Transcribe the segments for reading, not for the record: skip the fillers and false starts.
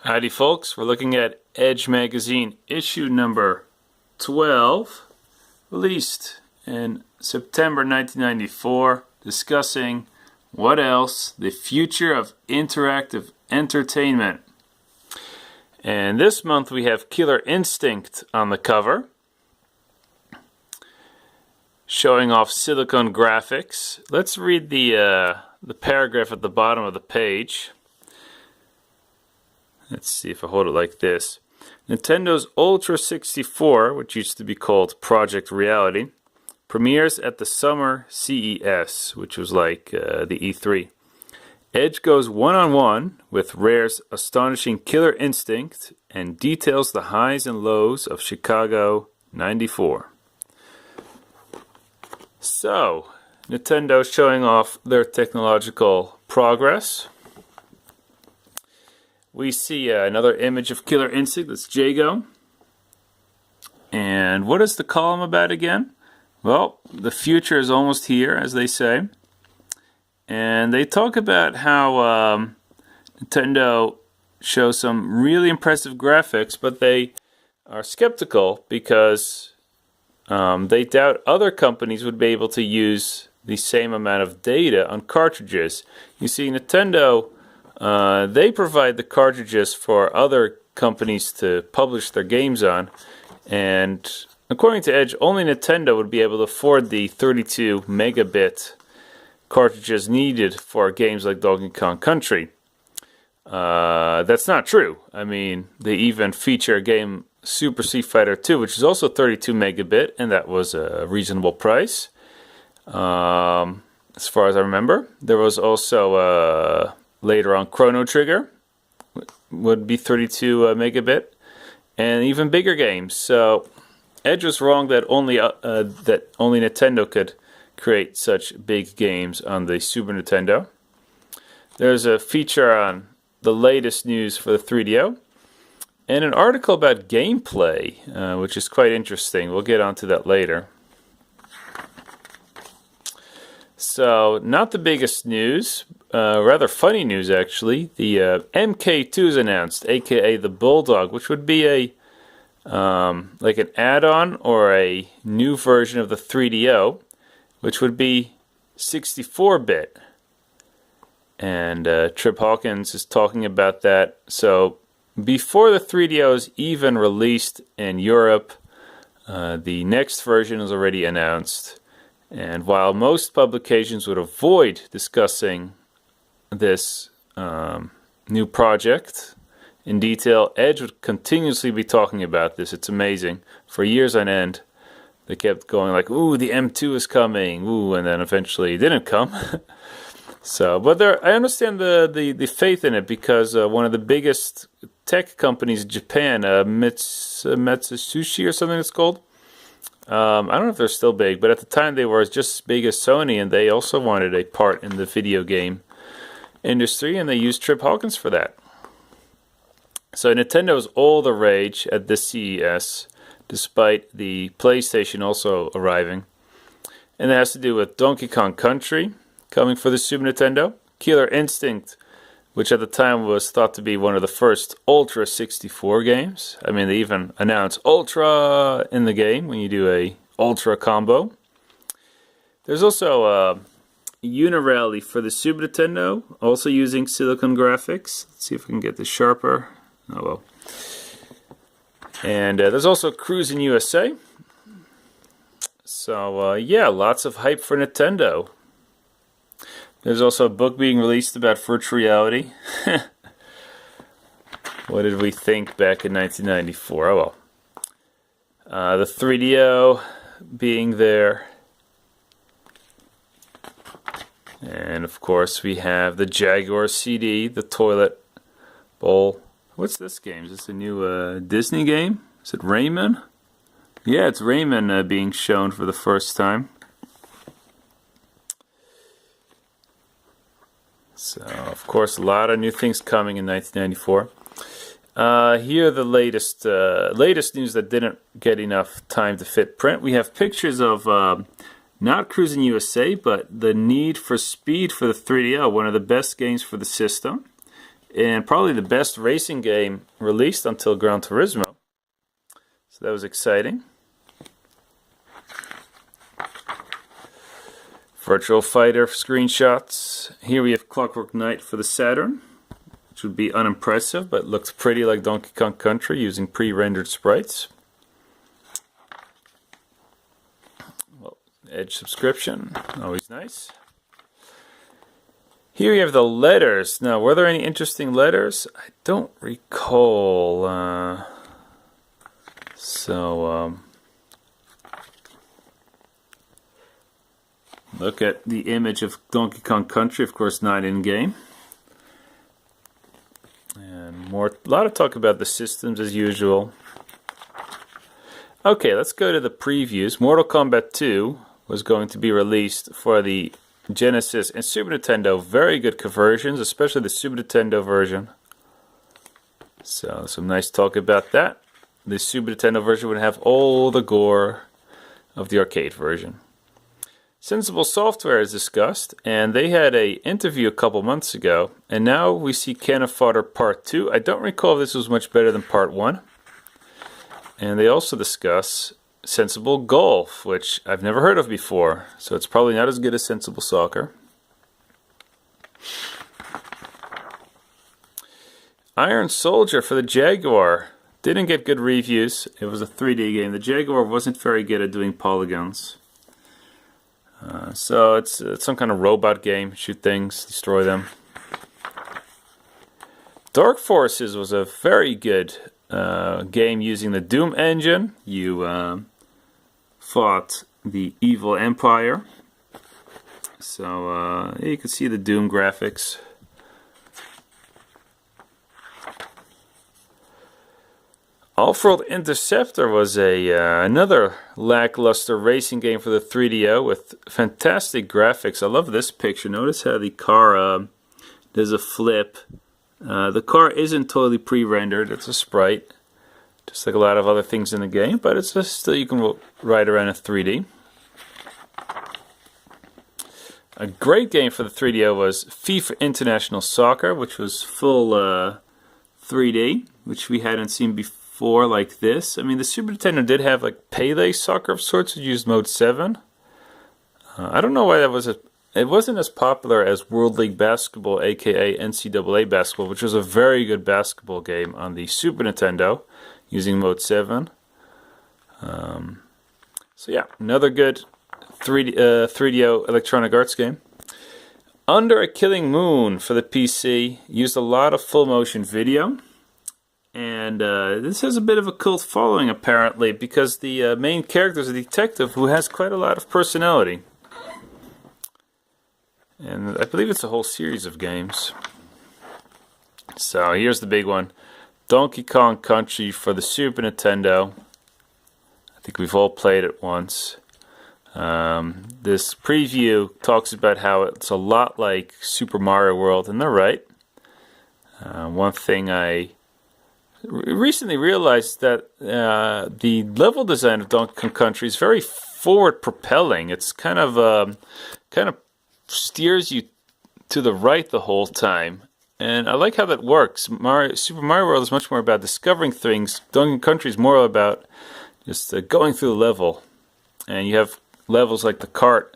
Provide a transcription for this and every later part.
Howdy folks, we're looking at Edge Magazine issue number 12, released in September 1994, discussing what else? The future of interactive entertainment. And this month we have Killer Instinct on the cover, showing off silicone graphics. Let's read the paragraph at the bottom of the page. Let's see if I hold it like this. Nintendo's Ultra 64, which used to be called Project Reality, premieres at the Summer CES, which was like the E3. Edge goes one-on-one with Rare's astonishing Killer Instinct and details the highs and lows of Chicago '94. So, Nintendo showing off their technological progress. We see another image of Killer Instinct, that's Jago. And what is the column about again? Well, the future is almost here, as they say. And they talk about how Nintendo shows some really impressive graphics, but they are skeptical because they doubt other companies would be able to use the same amount of data on cartridges. You see, Nintendo, they provide the cartridges for other companies to publish their games on, and according to Edge, only Nintendo would be able to afford the 32 megabit cartridges needed for games like Donkey Kong Country. That's not true. I mean, they even feature a game, Super Street Fighter 2, which is also 32 megabit, and that was a reasonable price. As far as I remember, there was also later on Chrono Trigger would be 32 megabit, and even bigger games. So Edge was wrong that only Nintendo could create such big games on the Super Nintendo. There's a feature on the latest news for the 3DO, and an article about gameplay, which is quite interesting. We'll get onto that later. So, not the biggest news, rather funny news actually. The MK2 is announced, aka the Bulldog, which would be a like an add-on or a new version of the 3DO, which would be 64-bit. And Trip Hawkins is talking about that. So, before the 3DO is even released in Europe, the next version is already announced. And while most publications would avoid discussing this new project in detail, Edge would continuously be talking about this. It's amazing. For years on end, they kept going like, ooh, the M2 is coming, ooh, and then eventually it didn't come. So, but I understand the faith in it, because one of the biggest tech companies in Japan, Mitsubishi or something it's called, I don't know if they're still big, but at the time they were just as big as Sony, and they also wanted a part in the video game industry, and they used Trip Hawkins for that. So Nintendo's all the rage at this CES, despite the PlayStation also arriving. And that has to do with Donkey Kong Country coming for the Super Nintendo, Killer Instinct, which at the time was thought to be one of the first Ultra 64 games. I mean, they even announced Ultra in the game when you do a Ultra combo. There's also a Unirally for the Super Nintendo, also using silicone graphics. Let's see if we can get this sharper. Oh well. And there's also Cruisin' USA. So yeah, lots of hype for Nintendo. There's also a book being released about virtual reality. What did we think back in 1994? Oh well. The 3DO being there. And of course we have the Jaguar CD, the toilet bowl. What's this game? Is this a new Disney game? Is it Rayman? Yeah, it's Rayman being shown for the first time. So, of course, a lot of new things coming in 1994. Here are the latest news that didn't get enough time to fit print. We have pictures of not Cruisin' USA, but the Need for Speed for the 3DO, one of the best games for the system. and probably the best racing game released until Gran Turismo. So that was exciting. Virtual Fighter screenshots. Here we have Clockwork Knight for the Saturn, which would be unimpressive, but looks pretty like Donkey Kong Country using pre-rendered sprites. Well, Edge subscription, always nice. Here we have the letters. Now, were there any interesting letters? I don't recall. Look at the image of Donkey Kong Country, of course not in-game. And a lot of talk about the systems as usual. Okay, let's go to the previews. Mortal Kombat 2 was going to be released for the Genesis and Super Nintendo. Very good conversions, especially the Super Nintendo version. So some nice talk about that. The Super Nintendo version would have all the gore of the arcade version. Sensible Software is discussed, and they had an interview a couple months ago, and now we see Cannon Fodder Part 2. I don't recall if this was much better than Part 1. And they also discuss Sensible Golf, which I've never heard of before, so it's probably not as good as Sensible Soccer. Iron Soldier for the Jaguar didn't get good reviews. It was a 3D game. The Jaguar wasn't very good at doing polygons. So it's some kind of robot game. Shoot things, destroy them. Dark Forces was a very good game using the Doom engine. You fought the evil empire. So you can see the Doom graphics. Off-Road Interceptor was another lackluster racing game for the 3DO with fantastic graphics. I love this picture. Notice how the car does a flip. The car isn't totally pre-rendered. It's a sprite, just like a lot of other things in the game, but it's just still you can ride around in 3D. A great game for the 3DO was FIFA International Soccer, which was full 3D, which we hadn't seen before like this. I mean, the Super Nintendo did have like Pele Soccer of sorts, which used Mode 7. I don't know why that was it wasn't as popular as World League Basketball, aka NCAA Basketball, which was a very good basketball game on the Super Nintendo using Mode 7. So yeah, another good 3DO Electronic Arts game. Under a Killing Moon for the PC used a lot of full motion video. And this has a bit of a cult following, apparently, because the main character is a detective who has quite a lot of personality. And I believe it's a whole series of games. So here's the big one. Donkey Kong Country for the Super Nintendo. I think we've all played it once. This preview talks about how it's a lot like Super Mario World, and they're right. One thing I recently realized that the level design of Donkey Kong Country is very forward propelling. It's kind of steers you to the right the whole time, and I like how that works. Super Mario World is much more about discovering things. Donkey Kong Country is more about just going through the level, and you have levels like the cart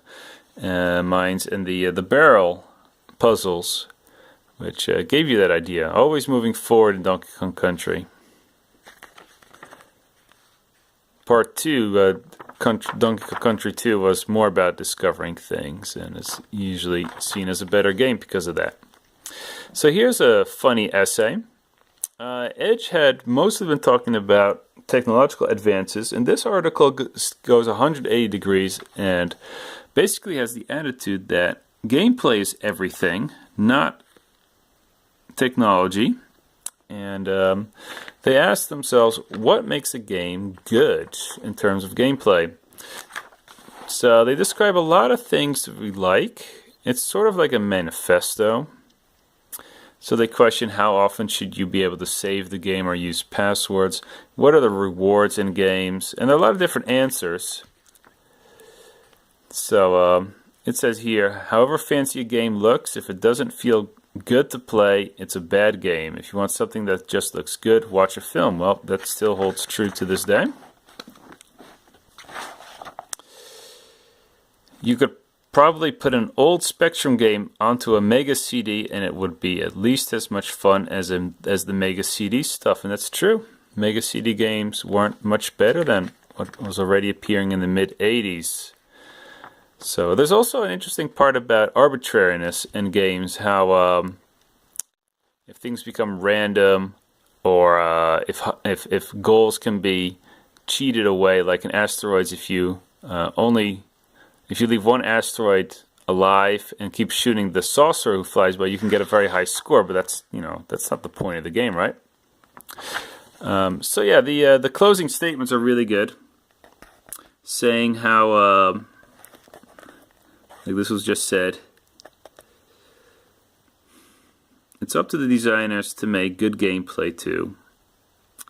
mines and the barrel puzzles, which gave you that idea. Always moving forward in Donkey Kong Country. Part 2, Donkey Kong Country 2, was more about discovering things, and is usually seen as a better game because of that. So here's a funny essay. Edge had mostly been talking about technological advances, and this article goes 180 degrees and basically has the attitude that gameplay is everything, not technology. And they asked themselves, what makes a game good in terms of gameplay? So they describe a lot of things that we like. It's sort of like a manifesto. So they question, how often should you be able to save the game or use passwords? What are the rewards in games? And there are a lot of different answers. So it says here, however fancy a game looks, if it doesn't feel good to play, it's a bad game. If you want something that just looks good, watch a film. Well, that still holds true to this day. You could probably put an old Spectrum game onto a Mega CD and it would be at least as much fun as the Mega CD stuff, and that's true. Mega CD games weren't much better than what was already appearing in the mid-80s. So there's also an interesting part about arbitrariness in games, how if things become random, or if goals can be cheated away, like in asteroids, if you leave one asteroid alive and keep shooting the saucer who flies by, you can get a very high score. But that's not the point of the game, right? So yeah, the closing statements are really good, saying how like this was just said. It's up to the designers to make good gameplay too.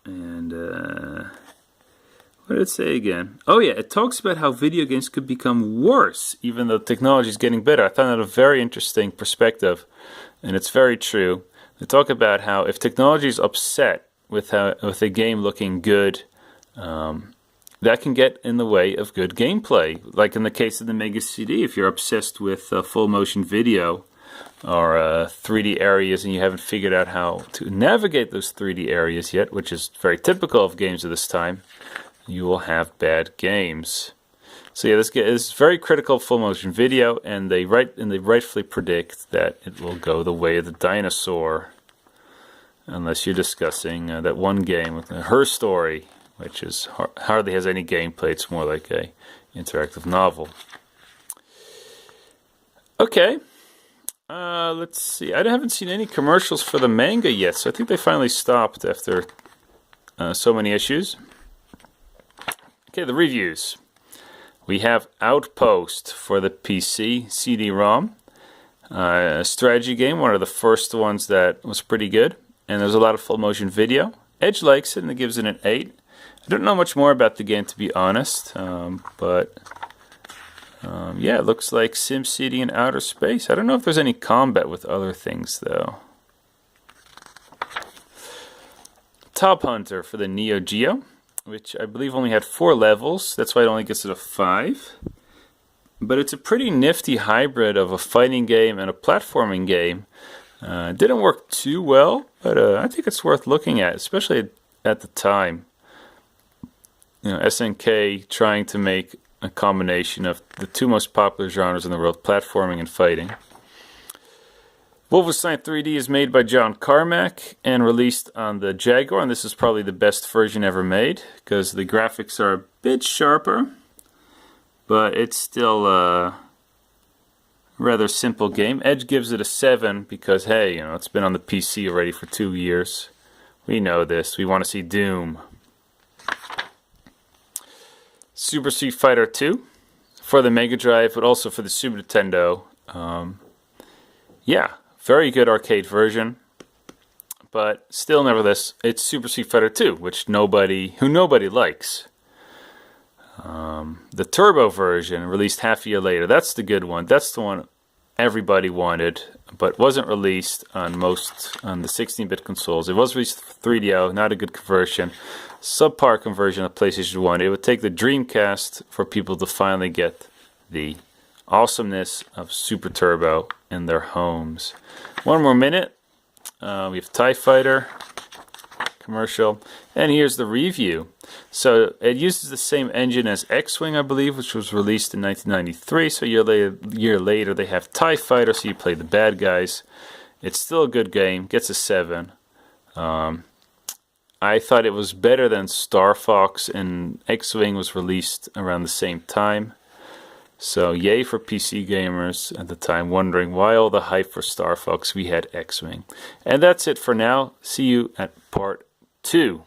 And what did it say again? Oh yeah, it talks about how video games could become worse even though technology is getting better. I found that a very interesting perspective, and it's very true. They talk about how if technology is upset with a game looking good, that can get in the way of good gameplay. Like in the case of the Mega CD, if you're obsessed with full motion video or 3D areas and you haven't figured out how to navigate those 3D areas yet, which is very typical of games of this time, you will have bad games. So yeah, this is very critical of full motion video, and they rightfully predict that it will go the way of the dinosaur, unless you're discussing that one game with Her Story, which is hardly has any gameplay. It's more like a interactive novel. Okay, let's see. I haven't seen any commercials for the manga yet, so I think they finally stopped after so many issues. Okay, the reviews. We have Outpost for the PC CD-ROM. A strategy game, one of the first ones that was pretty good. And there's a lot of full motion video. Edge likes it and it gives it an 8. I don't know much more about the game, to be honest. But yeah, it looks like SimCity in outer space. I don't know if there's any combat with other things, though. Top Hunter for the Neo Geo, which I believe only had 4 levels. That's why it only gets it a 5. But it's a pretty nifty hybrid of a fighting game and a platforming game. It didn't work too well, but I think it's worth looking at, especially at the time. You know, SNK trying to make a combination of the two most popular genres in the world, platforming and fighting. Wolfenstein 3D is made by John Carmack and released on the Jaguar, and this is probably the best version ever made because the graphics are a bit sharper, but it's still a rather simple game. Edge gives it a 7 because, hey, you know, it's been on the PC already for 2 years. We know this. We want to see Doom. Super Street Fighter 2 for the Mega Drive, but also for the Super Nintendo. Yeah, very good arcade version, but still, nevertheless, it's Super Street Fighter 2, which nobody likes. The Turbo version, released half a year later, that's the good one. That's the one everybody wanted, but wasn't released on the 16-bit consoles. It was released for 3DO, not a good conversion. Subpar conversion of PlayStation 1. It would take the Dreamcast for people to finally get the awesomeness of Super Turbo in their homes. One more minute. We have TIE Fighter commercial, and here's the review. So it uses the same engine as X-Wing, I believe, which was released in 1993. So a year later they have TIE Fighter, so you play the bad guys. It's still a good game, gets a 7. I thought it was better than Star Fox, and X-Wing was released around the same time. So yay for PC gamers at the time, wondering why all the hype for Star Fox. We had X-Wing. And that's it for now. See you at part 2.